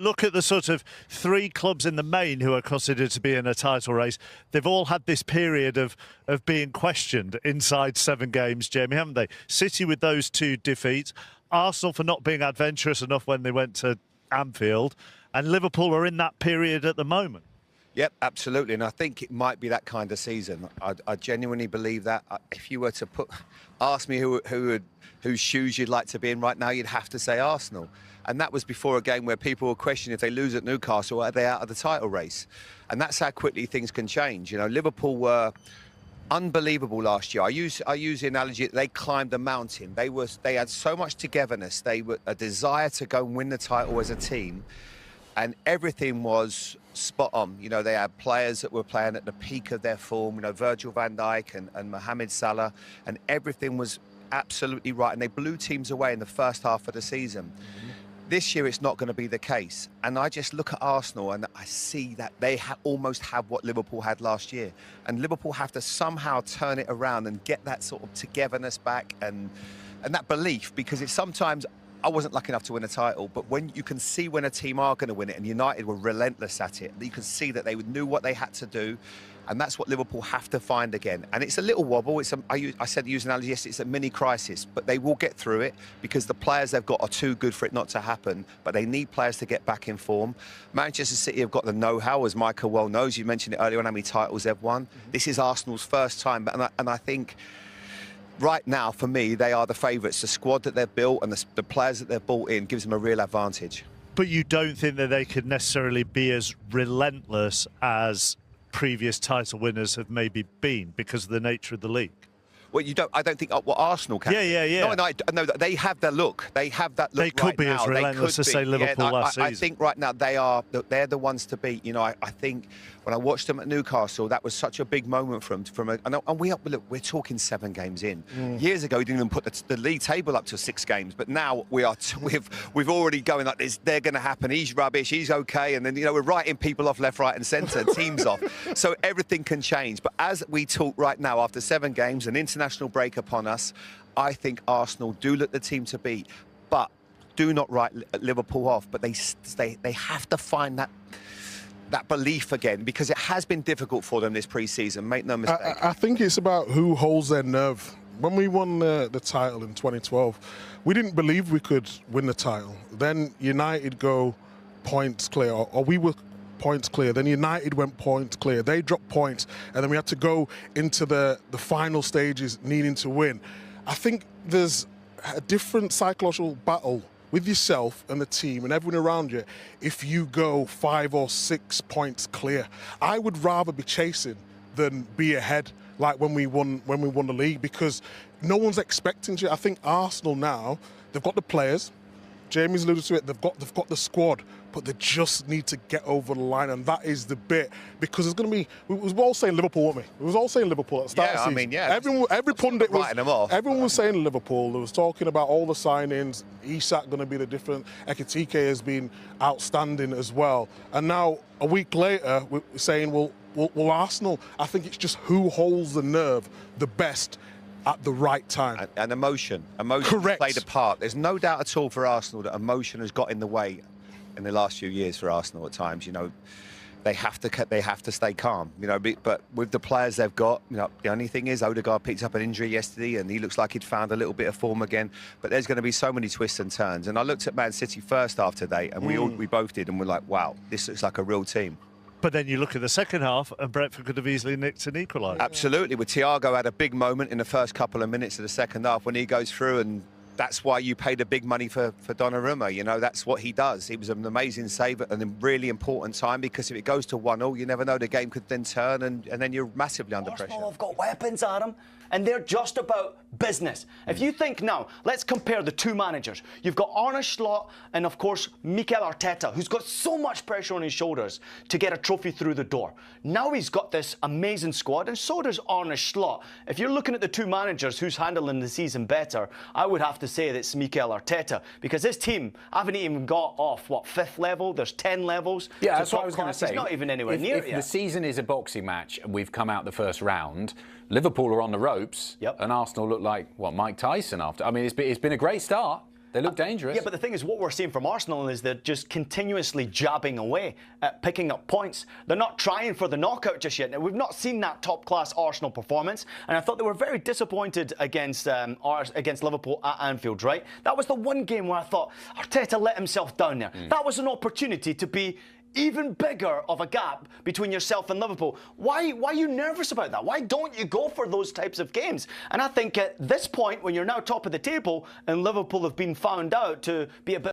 Look at the sort of three clubs in the main who are considered to be in a title race. They've all had this period of being questioned inside 7 games, Jamie, haven't they? City with those 2 defeats, Arsenal for not being adventurous enough when they went to Anfield, and Liverpool are in that period at the moment. Yep, absolutely. And I think it might be that kind of season. I genuinely believe that. If you were to ask me whose shoes you'd like to be in right now, you'd have to say Arsenal. And that was before a game where people were questioning if they lose at Newcastle, are they out of the title race? And that's how quickly things can change. You know, Liverpool were unbelievable last year. I use the analogy that they climbed a mountain. They had so much togetherness. They were a desire to go and win the title as a team. And everything was spot on. You know, they had players that were playing at the peak of their form, you know, Virgil van Dijk and Mohamed Salah, and everything was absolutely right. And they blew teams away in the first half of the season. This year, it's not going to be the case. And I just look at Arsenal and I see that they almost have what Liverpool had last year. And Liverpool have to somehow turn it around and get that sort of togetherness back and that belief, because it's sometimes... I wasn't lucky enough to win a title, but when you can see when a team are going to win it, and United were relentless at it, you can see that they knew what they had to do, and that's what Liverpool have to find again. And it's a little wobble. I said use an analogy, yes, it's a mini crisis, but they will get through it because the players they've got are too good for it not to happen, but they need players to get back in form. Manchester City have got the know-how, as Michael well knows. You mentioned it earlier on how many titles they've won. This is Arsenal's first time, and I think... right now, for me, they are the favourites. The squad that they've built and the players that they've brought in gives them a real advantage. But you don't think that they could necessarily be as relentless as previous title winners have maybe been because of the nature of the league? Well, I don't think what Arsenal can. Yeah. No, they have their look. They have that look. They could be as relentless as, say, Liverpool last season. I think right now they're the ones to beat. You know, I think when I watched them at Newcastle, that was such a big moment for them. And we're talking 7 games in. Years ago, we didn't even put the league table up to 6 games, but now we've already going like this. They're going to happen. He's rubbish. He's okay, and then we're writing people off left, right, and centre, teams off. So everything can change. But as we talk right now, after 7 games, an international break upon us, I think Arsenal do look the team to beat, but do not write Liverpool off. But they have to find that belief again, because it has been difficult for them this pre-season. Make no mistake. I think it's about who holds their nerve. When we won the title in 2012, we didn't believe we could win the title. Then United go points clear, or we were points clear. Then United went points clear. They dropped points, and then we had to go into the final stages needing to win. I think there's a different psychological battle with yourself and the team and everyone around you if you go 5 or 6 points clear. I would rather be chasing than be ahead like when we won the league, because no one's expecting you. I think Arsenal now, they've got the players. Jamie's alluded to it. They've got the squad, but they just need to get over the line, and that is the bit, because it's going to be. We were all saying Liverpool, weren't we? We was all saying Liverpool at the start of the season. I mean, yeah. Every pundit was writing them off. Everyone was saying Liverpool. They was talking about all the signings. Isak going to be the different. Ekitike has been outstanding as well, and now a week later we're saying, well, Arsenal. I think it's just who holds the nerve the best at the right time. And emotion Correct. Played a part. There's no doubt at all for Arsenal that emotion has got in the way in the last few years for Arsenal at times. They have to stay calm. But with the players they've got, the only thing is Odegaard picked up an injury yesterday, and he looks like he'd found a little bit of form again. But there's going to be so many twists and turns. And I looked at Man City first half today, and we both did, and we're like, wow, this looks like a real team. But then you look at the second half, and Brentford could have easily nicked an equaliser. Absolutely. With Thiago had a big moment in the first couple of minutes of the second half when he goes through, and that's why you pay the big money for Donnarumma. That's what he does. It was an amazing save at a really important time, because if it goes to 1-0, you never know, the game could then turn, and then you're massively under pressure. Arsenal have got weapons, Adam, and they're just about business. If you think now, let's compare the 2 managers. You've got Arne Slot and, of course, Mikel Arteta, who's got so much pressure on his shoulders to get a trophy through the door. Now he's got this amazing squad, and so does Arne Slot. If you're looking at the 2 managers, who's handling the season better, I would have to say that it's Mikel Arteta, because this team haven't even got off, 5th level? There's 10 levels. Yeah, that's what I was going to say. It's not even anywhere near it yet. If the season is a boxing match and we've come out the first round, Liverpool are on the ropes, and Arsenal look like, Mike Tyson after. I mean, it's been a great start. They look dangerous. Yeah, but the thing is, what we're seeing from Arsenal is they're just continuously jabbing away at picking up points. They're not trying for the knockout just yet. Now, we've not seen that top-class Arsenal performance, and I thought they were very disappointed against Liverpool at Anfield, right? That was the one game where I thought Arteta let himself down there. That was an opportunity to be even bigger of a gap between yourself and Liverpool. Why are you nervous about that? Why don't you go for those types of games? And I think at this point, when you're now top of the table and Liverpool have been found out to be a bit